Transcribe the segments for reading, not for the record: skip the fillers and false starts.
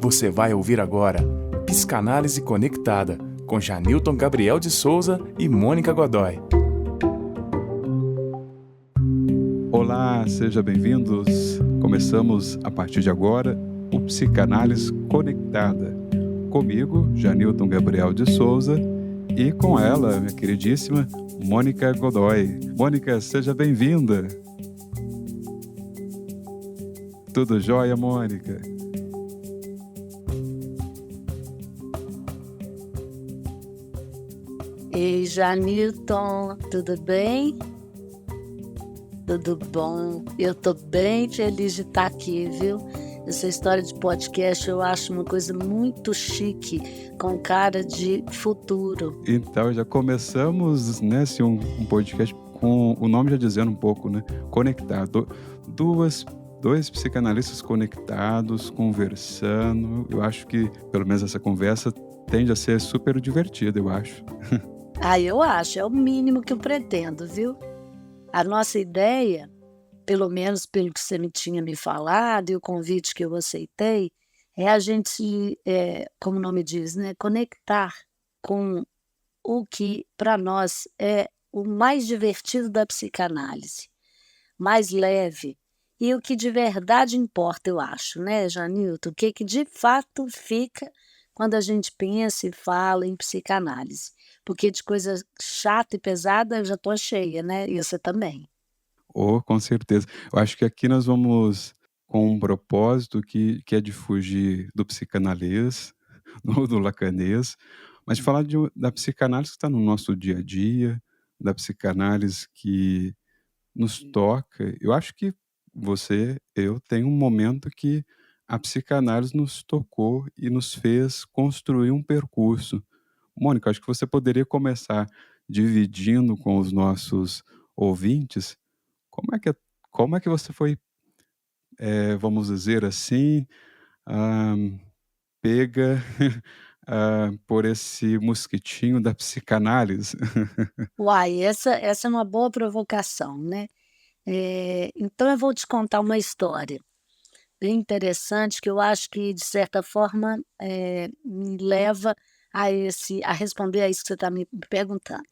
Você vai ouvir agora Psicanálise Conectada, com Janilton Gabriel de Souza e Mônica Godoy. Olá, sejam bem-vindos. Começamos a partir de agora o Psicanálise Conectada. Comigo, Janilton Gabriel de Souza, e com ela, minha queridíssima Mônica Godoy. Mônica, seja bem-vinda. Tudo jóia, Mônica? Ei, Janilton, tudo bem? Tudo bom? Eu tô bem feliz de estar aqui, viu? Essa história de podcast eu acho uma coisa muito chique, com cara de futuro. Então, já começamos nesse um podcast com o nome já dizendo um pouco, né? Conectado. Dois psicanalistas conectados, conversando. Eu acho que, pelo menos essa conversa, tende a ser super divertida, eu acho. Eu acho, é o mínimo que eu pretendo, viu? A nossa ideia, pelo menos pelo que você tinha me falado e o convite que eu aceitei, é a gente, como o nome diz, né, conectar com o que para nós é o mais divertido da psicanálise, mais leve, e o que de verdade importa, eu acho, né, Janilton? O que de fato fica quando a gente pensa e fala em psicanálise. Porque de coisa chata e pesada eu já estou cheia, né? E você também. Oh, com certeza. Eu acho que aqui nós vamos com um propósito que é de fugir do psicanalês, do lacanês, mas de falar da psicanálise que está no nosso dia a dia, da psicanálise que nos toca. Eu acho que eu, tem um momento que a psicanálise nos tocou e nos fez construir um percurso. Mônica, acho que você poderia começar dividindo com os nossos ouvintes como é que você foi, vamos dizer assim, ah, pega por esse mosquitinho da psicanálise? Uai, essa é uma boa provocação, né? Então eu vou te contar uma história bem interessante que eu acho que, de certa forma, me leva a responder a isso que você está me perguntando.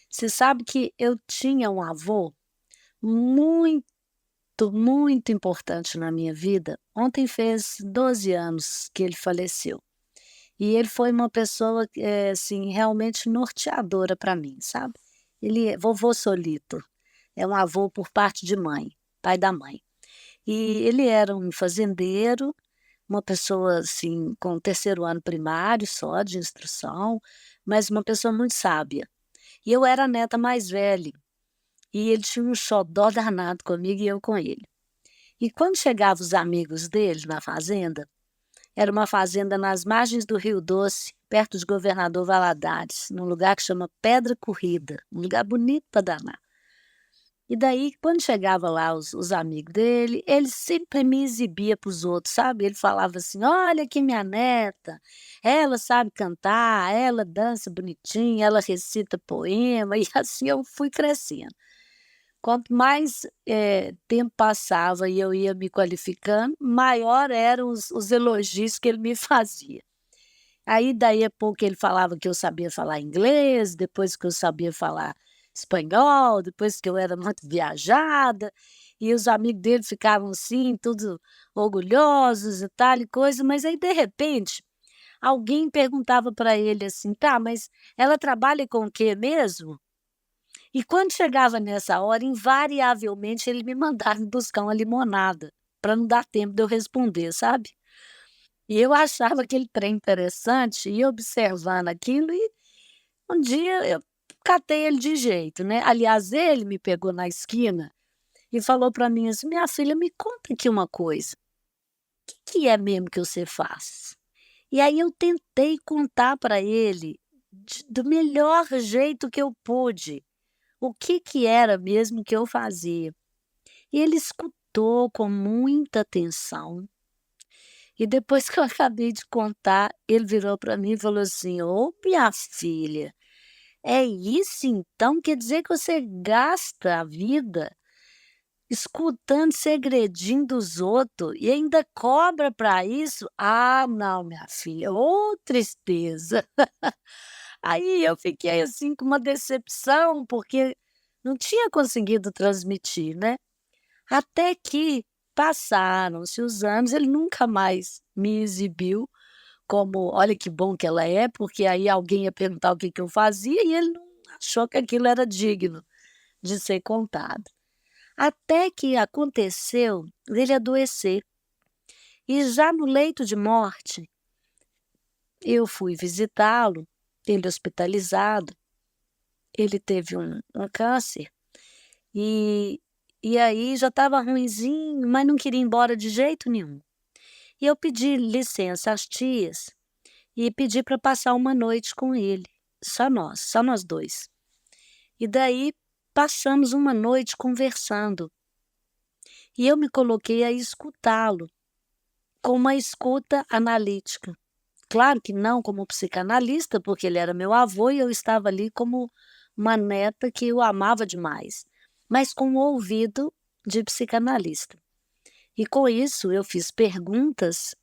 Você sabe que eu tinha um avô muito, muito importante na minha vida. Ontem fez 12 anos que ele faleceu. E ele foi uma pessoa, assim, realmente norteadora para mim, sabe. Ele é vovô Solito, é um avô por parte de mãe, pai da mãe. E ele era um fazendeiro, uma pessoa, assim, com o 3º ano primário só de instrução, mas uma pessoa muito sábia. E eu era a neta mais velha, e ele tinha um xodó danado comigo e eu com ele. E quando chegavam os amigos dele na fazenda, era uma fazenda nas margens do Rio Doce, perto de Governador Valadares, num lugar que chama Pedra Corrida, um lugar bonito para danar. E daí, quando chegava lá os amigos dele, ele sempre me exibia para os outros, sabe? Ele falava assim: olha aqui minha neta, ela sabe cantar, ela dança bonitinho, ela recita poema, e assim eu fui crescendo. Quanto mais, tempo passava e eu ia me qualificando, maior eram os elogios que ele me fazia. Aí, daí a pouco, ele falava que eu sabia falar inglês, depois que eu sabia falar espanhol, depois que eu era muito viajada, e os amigos dele ficavam assim, tudo orgulhosos e tal e coisa, mas aí, de repente, alguém perguntava para ele assim: "Tá, mas ela trabalha com o quê mesmo?" E quando chegava nessa hora, invariavelmente ele me mandava buscar uma limonada, para não dar tempo de eu responder, sabe. E eu achava aquele trem interessante, ia observando aquilo e um dia eu catei ele de jeito, né. Aliás, ele me pegou na esquina e falou para mim assim: "Minha filha, me conta aqui uma coisa, que é mesmo que você faz?" E aí eu tentei contar para ele do melhor jeito que eu pude. O que era mesmo que eu fazia. E ele escutou com muita atenção, e depois que eu acabei de contar, ele virou para mim e falou assim: "Ô, minha filha, é isso então? Quer dizer que você gasta a vida escutando segredinho dos outros e ainda cobra para isso? Ah, não, minha filha, ô tristeza. Aí eu fiquei, assim, com uma decepção, porque não tinha conseguido transmitir, né. Até que passaram-se os anos, ele nunca mais me exibiu como olha que bom que ela é, porque aí alguém ia perguntar o que que eu fazia e ele não achou que aquilo era digno de ser contado. Até que aconteceu dele adoecer, e já no leito de morte, eu fui visitá-lo, ele hospitalizado, ele teve um câncer, e e aí já estava ruinzinho, mas não queria ir embora de jeito nenhum. E eu pedi licença às tias e pedi para passar uma noite com ele, só nós 2. E daí passamos uma noite conversando, e eu me coloquei a escutá-lo, com uma escuta analítica. Claro que não como psicanalista, porque ele era meu avô e eu estava ali como uma neta que eu amava demais, mas com o ouvido de psicanalista. E com isso eu fiz perguntas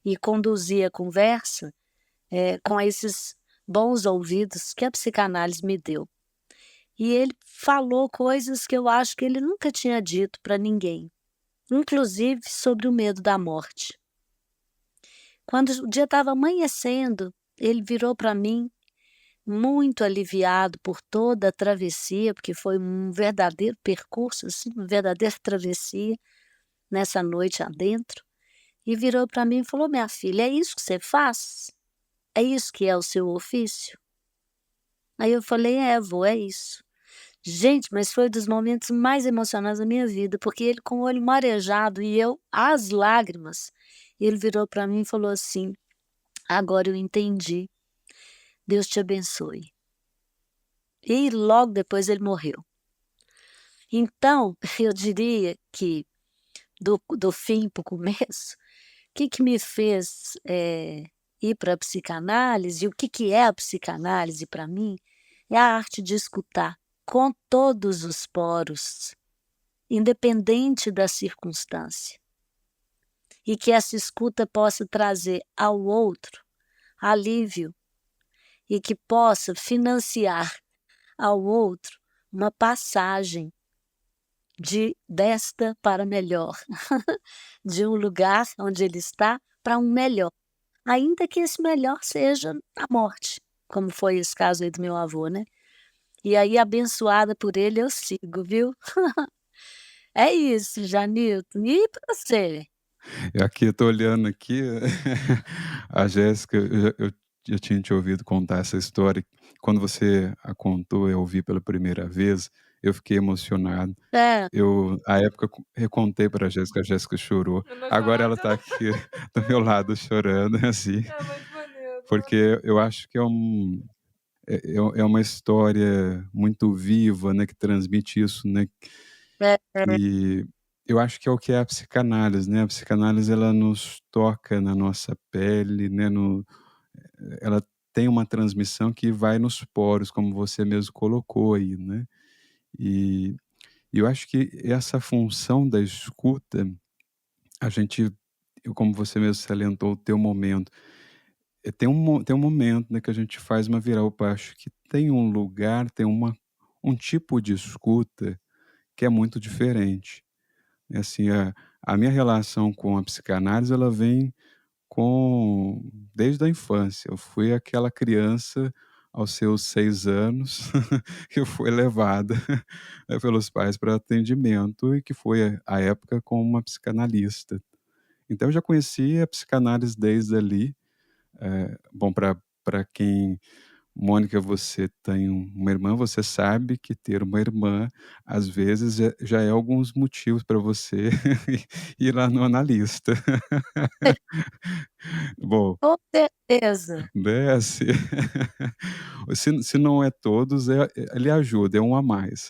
e conduzi a conversa, com esses bons ouvidos que a psicanálise me deu. E ele falou coisas que eu acho que ele nunca tinha dito para ninguém, inclusive sobre o medo da morte. Quando o dia estava amanhecendo, ele virou para mim, muito aliviado por toda a travessia, porque foi um verdadeiro percurso, assim, uma verdadeira travessia nessa noite adentro, e virou para mim e falou: "Minha filha, é isso que você faz? É isso que é o seu ofício?" Aí eu falei: "É, vô, é isso". Gente, mas foi um dos momentos mais emocionantes da minha vida, porque ele com o olho marejado e eu às lágrimas, ele virou para mim e falou assim: "Agora eu entendi, Deus te abençoe". E logo depois ele morreu. Então, eu diria que do fim para o começo, o que que me fez, ir para a psicanálise, e o que que é a psicanálise para mim, é a arte de escutar com todos os poros, independente da circunstância, e que essa escuta possa trazer ao outro alívio e que possa financiar ao outro uma passagem desta para melhor, de um lugar onde ele está para um melhor, ainda que esse melhor seja a morte, como foi esse caso aí do meu avô, né. E aí abençoada por ele eu sigo, viu. É isso, Janilton. E para você? Eu aqui eu tô olhando aqui, a Jéssica, eu tinha te ouvido contar essa história. Quando você a contou, eu ouvi pela primeira vez, eu fiquei emocionado. É, Eu, à época, recontei pra Jéssica, a Jéssica chorou. Eu não Agora chorar, ela você tá não. aqui do meu lado chorando, assim, É muito maneiro. porque eu acho que é uma história muito viva, né, que transmite isso, né, é. e eu acho que é o que é a psicanálise, né, a psicanálise ela nos toca na nossa pele, né, ela tem uma transmissão que vai nos poros, como você mesmo colocou aí, né. E eu acho que essa função da escuta, a gente como você mesmo salientou, o teu momento, tem um momento, né, que a gente faz uma virar opa, acho que tem um lugar, tem um tipo de escuta que é muito diferente. E assim, a minha relação com a psicanálise, ela vem desde a infância. Eu fui aquela criança aos seus 6 anos que foi levada, pelos pais para atendimento e que foi à época com uma psicanalista. Então eu já conhecia a psicanálise desde ali. Bom, para quem Mônica, você tem uma irmã, você sabe que ter uma irmã, às vezes, já é alguns motivos para você ir lá no analista. Bom, Com certeza, né, se não é todos, ele ajuda, é um a mais.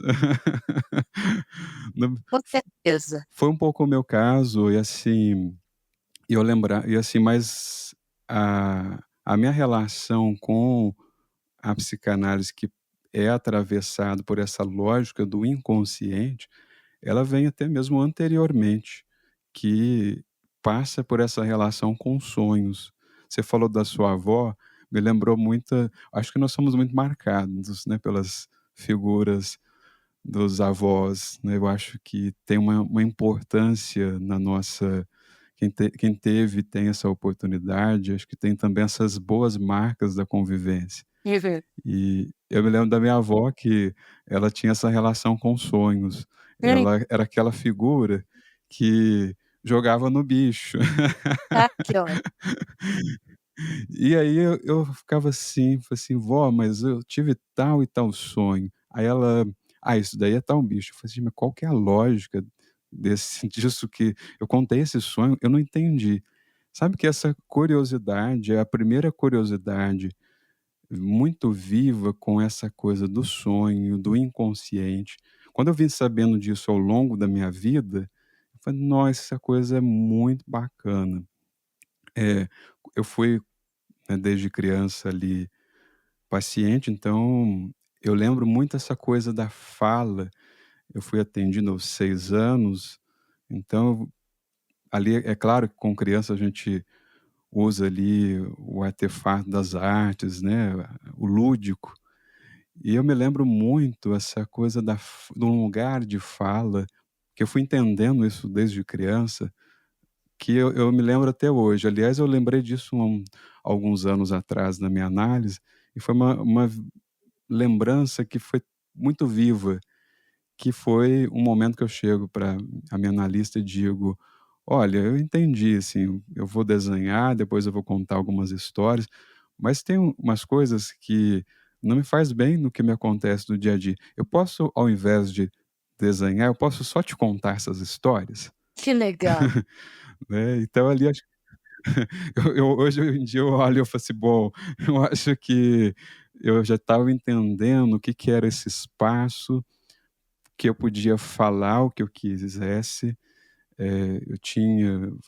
Não, com certeza. foi um pouco o meu caso e, assim, mas a minha relação com a psicanálise, que é atravessado por essa lógica do inconsciente, ela vem até mesmo anteriormente, que passa por essa relação com sonhos. Você falou da sua avó, me lembrou muito, acho que nós somos muito marcados, né, pelas figuras dos avós, né, eu acho que tem uma importância na nossa, quem teve tem essa oportunidade, acho que tem também essas boas marcas da convivência. Uhum. E eu me lembro da minha avó que ela tinha essa relação com sonhos. Hum. Ela era aquela figura que jogava no bicho. Ah, que ótimo. E aí eu ficava assim, falei assim: "Vó, mas eu tive tal e tal sonho". Aí ela: "Ah, isso daí é tal bicho". Eu falei assim: "Mas qual que é a lógica desse disso que eu contei esse sonho, eu não entendi". Sabe que essa curiosidade é a primeira curiosidade muito viva com essa coisa do sonho, do inconsciente. Quando eu vim sabendo disso ao longo da minha vida, eu falei: "Nossa, essa coisa é muito bacana". Eh, eu fui, né, desde criança ali paciente, então eu lembro muito essa coisa da fala. Eu fui atendido aos 6 anos, então ali é claro que com criança a gente usa ali o artefato das artes, né, o lúdico. E eu me lembro muito essa coisa de um lugar de fala, que eu fui entendendo isso desde criança, que eu me lembro até hoje. Aliás, eu lembrei disso alguns anos atrás na minha análise, e foi uma lembrança que foi muito viva, que foi um momento que eu chego para a minha analista e digo: "Olha, eu entendi, assim, eu vou desenhar, depois eu vou contar algumas histórias, mas tem umas coisas que não me faz bem no que me acontece no dia a dia. Eu posso, ao invés de desenhar, eu posso só te contar essas histórias?", Que legal. né. Então ali acho eu hoje em dia eu olho e eu falo assim: "Bom, eu acho que eu já estava entendendo o que que era esse espaço, que eu podia falar o que eu quisesse".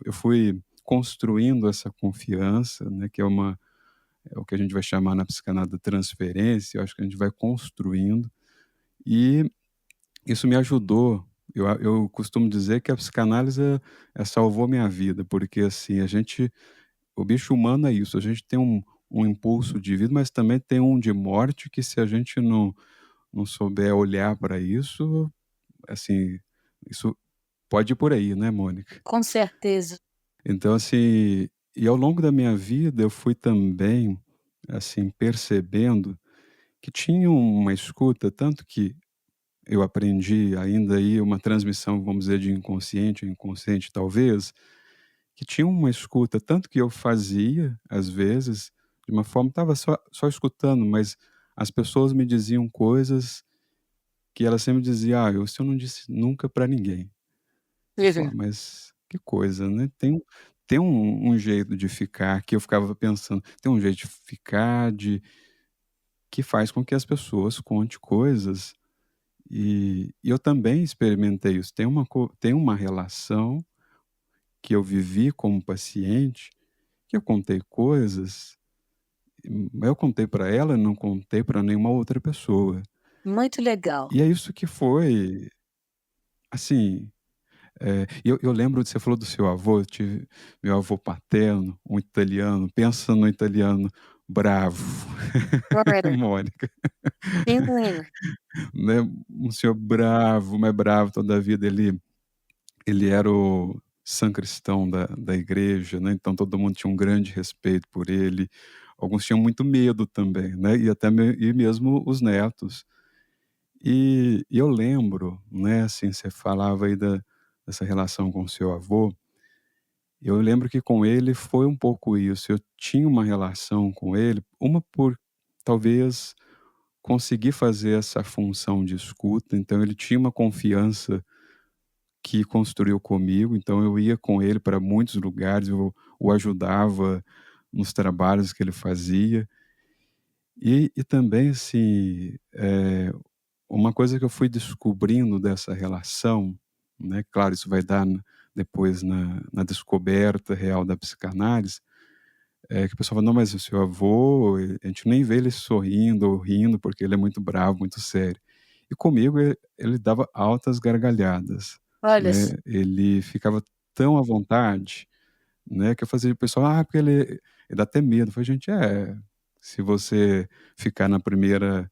Eu fui construindo essa confiança, né, que é o que a gente vai chamar na psicanálise de transferência. Eu acho que a gente vai construindo, e isso me ajudou. Eu costumo dizer que a psicanálise salvou minha vida, porque, assim, o bicho humano é isso, a gente tem um impulso de vida, mas também tem um de morte que, se a gente não souber olhar para isso, assim, isso pode ir por aí, né, Mônica? Com certeza. Então, assim, e ao longo da minha vida eu fui também, assim, percebendo que tinha uma escuta, tanto que eu aprendi ainda aí uma transmissão, vamos dizer, de inconsciente a inconsciente talvez, que tinha uma escuta, tanto que eu fazia, às vezes, de uma forma, estava só escutando, mas as pessoas me diziam coisas que elas sempre diziam: "Ah, isso eu não disse nunca para ninguém". Eu Uhum. falava: "Mas que coisa, né, tem um jeito de ficar", que eu ficava pensando, tem um jeito de ficar, que faz com que as pessoas conte coisas, e eu também experimentei isso. Tem uma relação que eu vivi como paciente, que eu contei coisas, eu contei para ela, não contei para nenhuma outra pessoa. Muito legal. E é isso que foi, assim, eu lembro de você falou do seu avô, eu tive meu avô paterno, um italiano, pensa no italiano bravo, Olha. Mônica, Uhum. né, um senhor bravo, mas bravo toda a vida. Ele era o sancristão da igreja, né, então todo mundo tinha um grande respeito por ele, alguns tinham muito medo também, né, e mesmo os netos. E eu lembro, né, assim, você falava aí dessa relação com o seu avô. Eu lembro que com ele foi um pouco isso. Eu tinha uma relação com ele, uma por talvez conseguir fazer essa função de escuta, então ele tinha uma confiança que construiu comigo, então eu ia com ele para muitos lugares, eu o ajudava nos trabalhos que ele fazia. E também, assim, uma coisa que eu fui descobrindo dessa relação, né, claro, isso vai dar depois na descoberta real da psicanálise. Que o pessoal fala: "Não, mas o seu avô, a gente nem vê ele sorrindo ou rindo, porque ele é muito bravo, muito sério". E comigo ele dava altas gargalhadas, Olha né, só. ele ficava tão à vontade, né, que eu fazia o pessoal: "Ah, porque ele dá até medo". Eu falei: "Gente, se você ficar no primeiro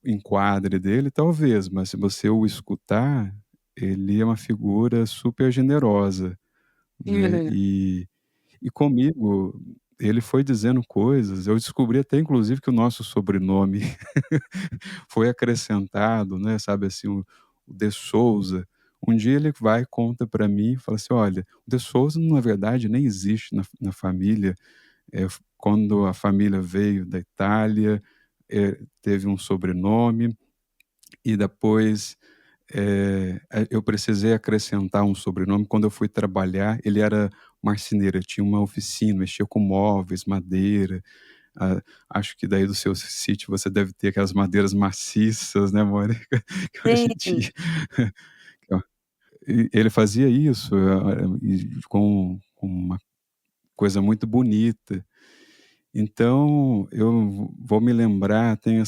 enquadre dele, talvez, mas se você o escutar, ele é uma figura super generosa", né, Uhum. e comigo ele foi dizendo coisas, eu descobri até inclusive que o nosso sobrenome foi acrescentado, né, sabe, assim, o De Souza. Um dia ele vai e conta para mim e fala assim: "Olha, o De Souza na verdade nem existe na família, quando a família veio da Itália, teve um sobrenome e depois, eu precisei acrescentar um sobrenome. Quando eu fui trabalhar, ele era marceneiro, ele tinha uma oficina, mexia com móveis, madeira. Ah, acho que daí do seu sítio você deve ter aquelas madeiras maciças, né, Mônica, que hoje em Sim. dia e ele fazia isso, e com uma coisa muito bonita. Então, eu vou me lembrar, tem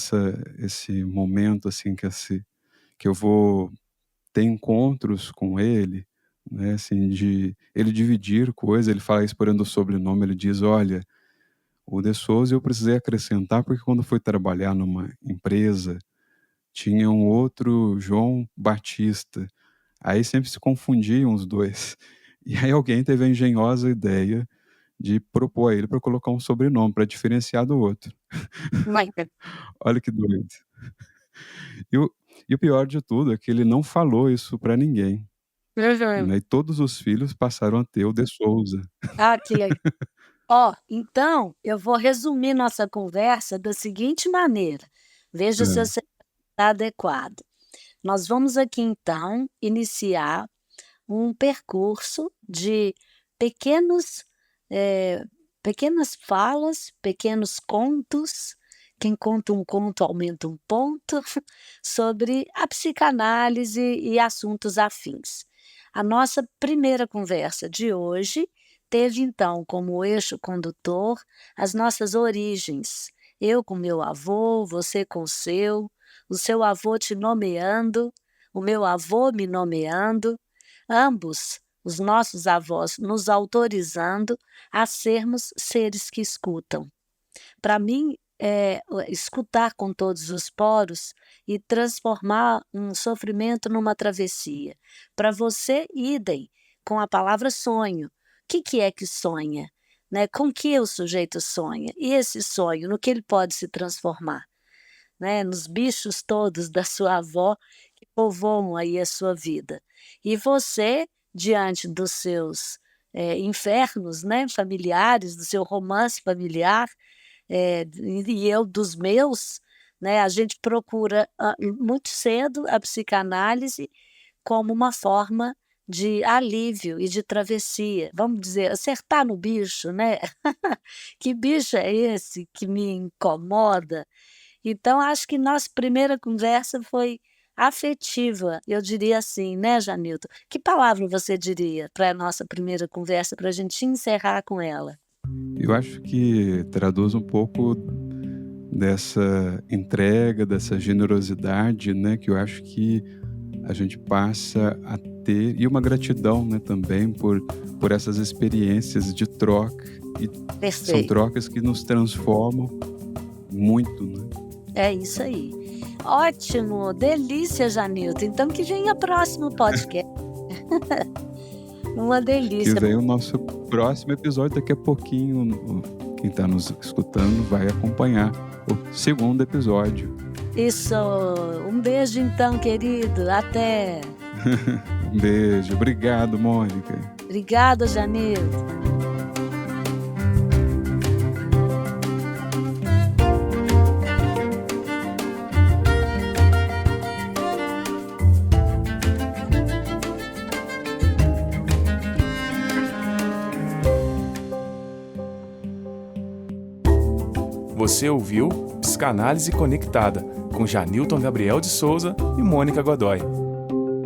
esse momento, assim, que eu vou ter encontros com ele, né, assim, de ele dividir coisas, ele fala isso por exemplo do sobrenome, ele diz: "Olha, o De Souza eu precisei acrescentar, porque quando fui trabalhar numa empresa, tinha um outro João Batista, aí sempre se confundiam os 2. E aí alguém teve a engenhosa ideia de propor a ele para colocar um sobrenome para diferenciar do outro". Mas Olha que doido. E o e o pior de tudo é que ele não falou isso para ninguém, uhum. né, e todos os filhos passaram a ter o De Souza. Ah, que legal. Ó, então eu vou resumir nossa conversa da seguinte maneira, veja se Hã. você está adequado. Nós vamos aqui então iniciar um percurso de pequenos, eh, pequenas falas, pequenos contos, quem conta um conto aumenta um ponto, sobre a psicanálise e assuntos afins. A nossa primeira conversa de hoje teve então como eixo condutor as nossas origens. Eu com meu avô, você com o seu avô te nomeando, o meu avô me nomeando, ambos, os nossos avós, nos autorizando a sermos seres que escutam. Para mim, escutar com todos os poros e transformar um sofrimento numa travessia. Para você, idem, com a palavra sonho. O que é que sonha? Né? Com que o sujeito sonha? E esse sonho, no que ele pode se transformar? Né? Nos bichos todos da sua avó que povoam aí a sua vida. E você, diante dos seus infernos, né, familiares, do seu romance familiar, e eu dos meus, né, a gente procura, muito cedo a psicanálise como uma forma de alívio e de travessia, vamos dizer, acertar no bicho, né. Que bicho é esse que me incomoda? Então acho que nossa primeira conversa foi afetiva, eu diria assim, né, Janilton? Que palavra você diria para a nossa primeira conversa, para a gente encerrar com ela? Eu acho que traduz um pouco dessa entrega, dessa generosidade, né, que eu acho que a gente passa a ter, e uma gratidão, né, também por essas experiências de troca, e são Perfeito. trocas que nos transformam muito, né. É isso aí. Ótimo, delícia, Janilton. Então que venha próximo podcast. Uma Que delícia. vem o nosso próximo episódio daqui a pouquinho, quem está nos escutando vai acompanhar o segundo episódio. Isso. Um beijo então, querido. Até. Um beijo, obrigado, Mônica. Obrigada, Janilton. Você ouviu Psicanálise Conectada, com Janilton Gabriel de Souza e Mônica Godoy.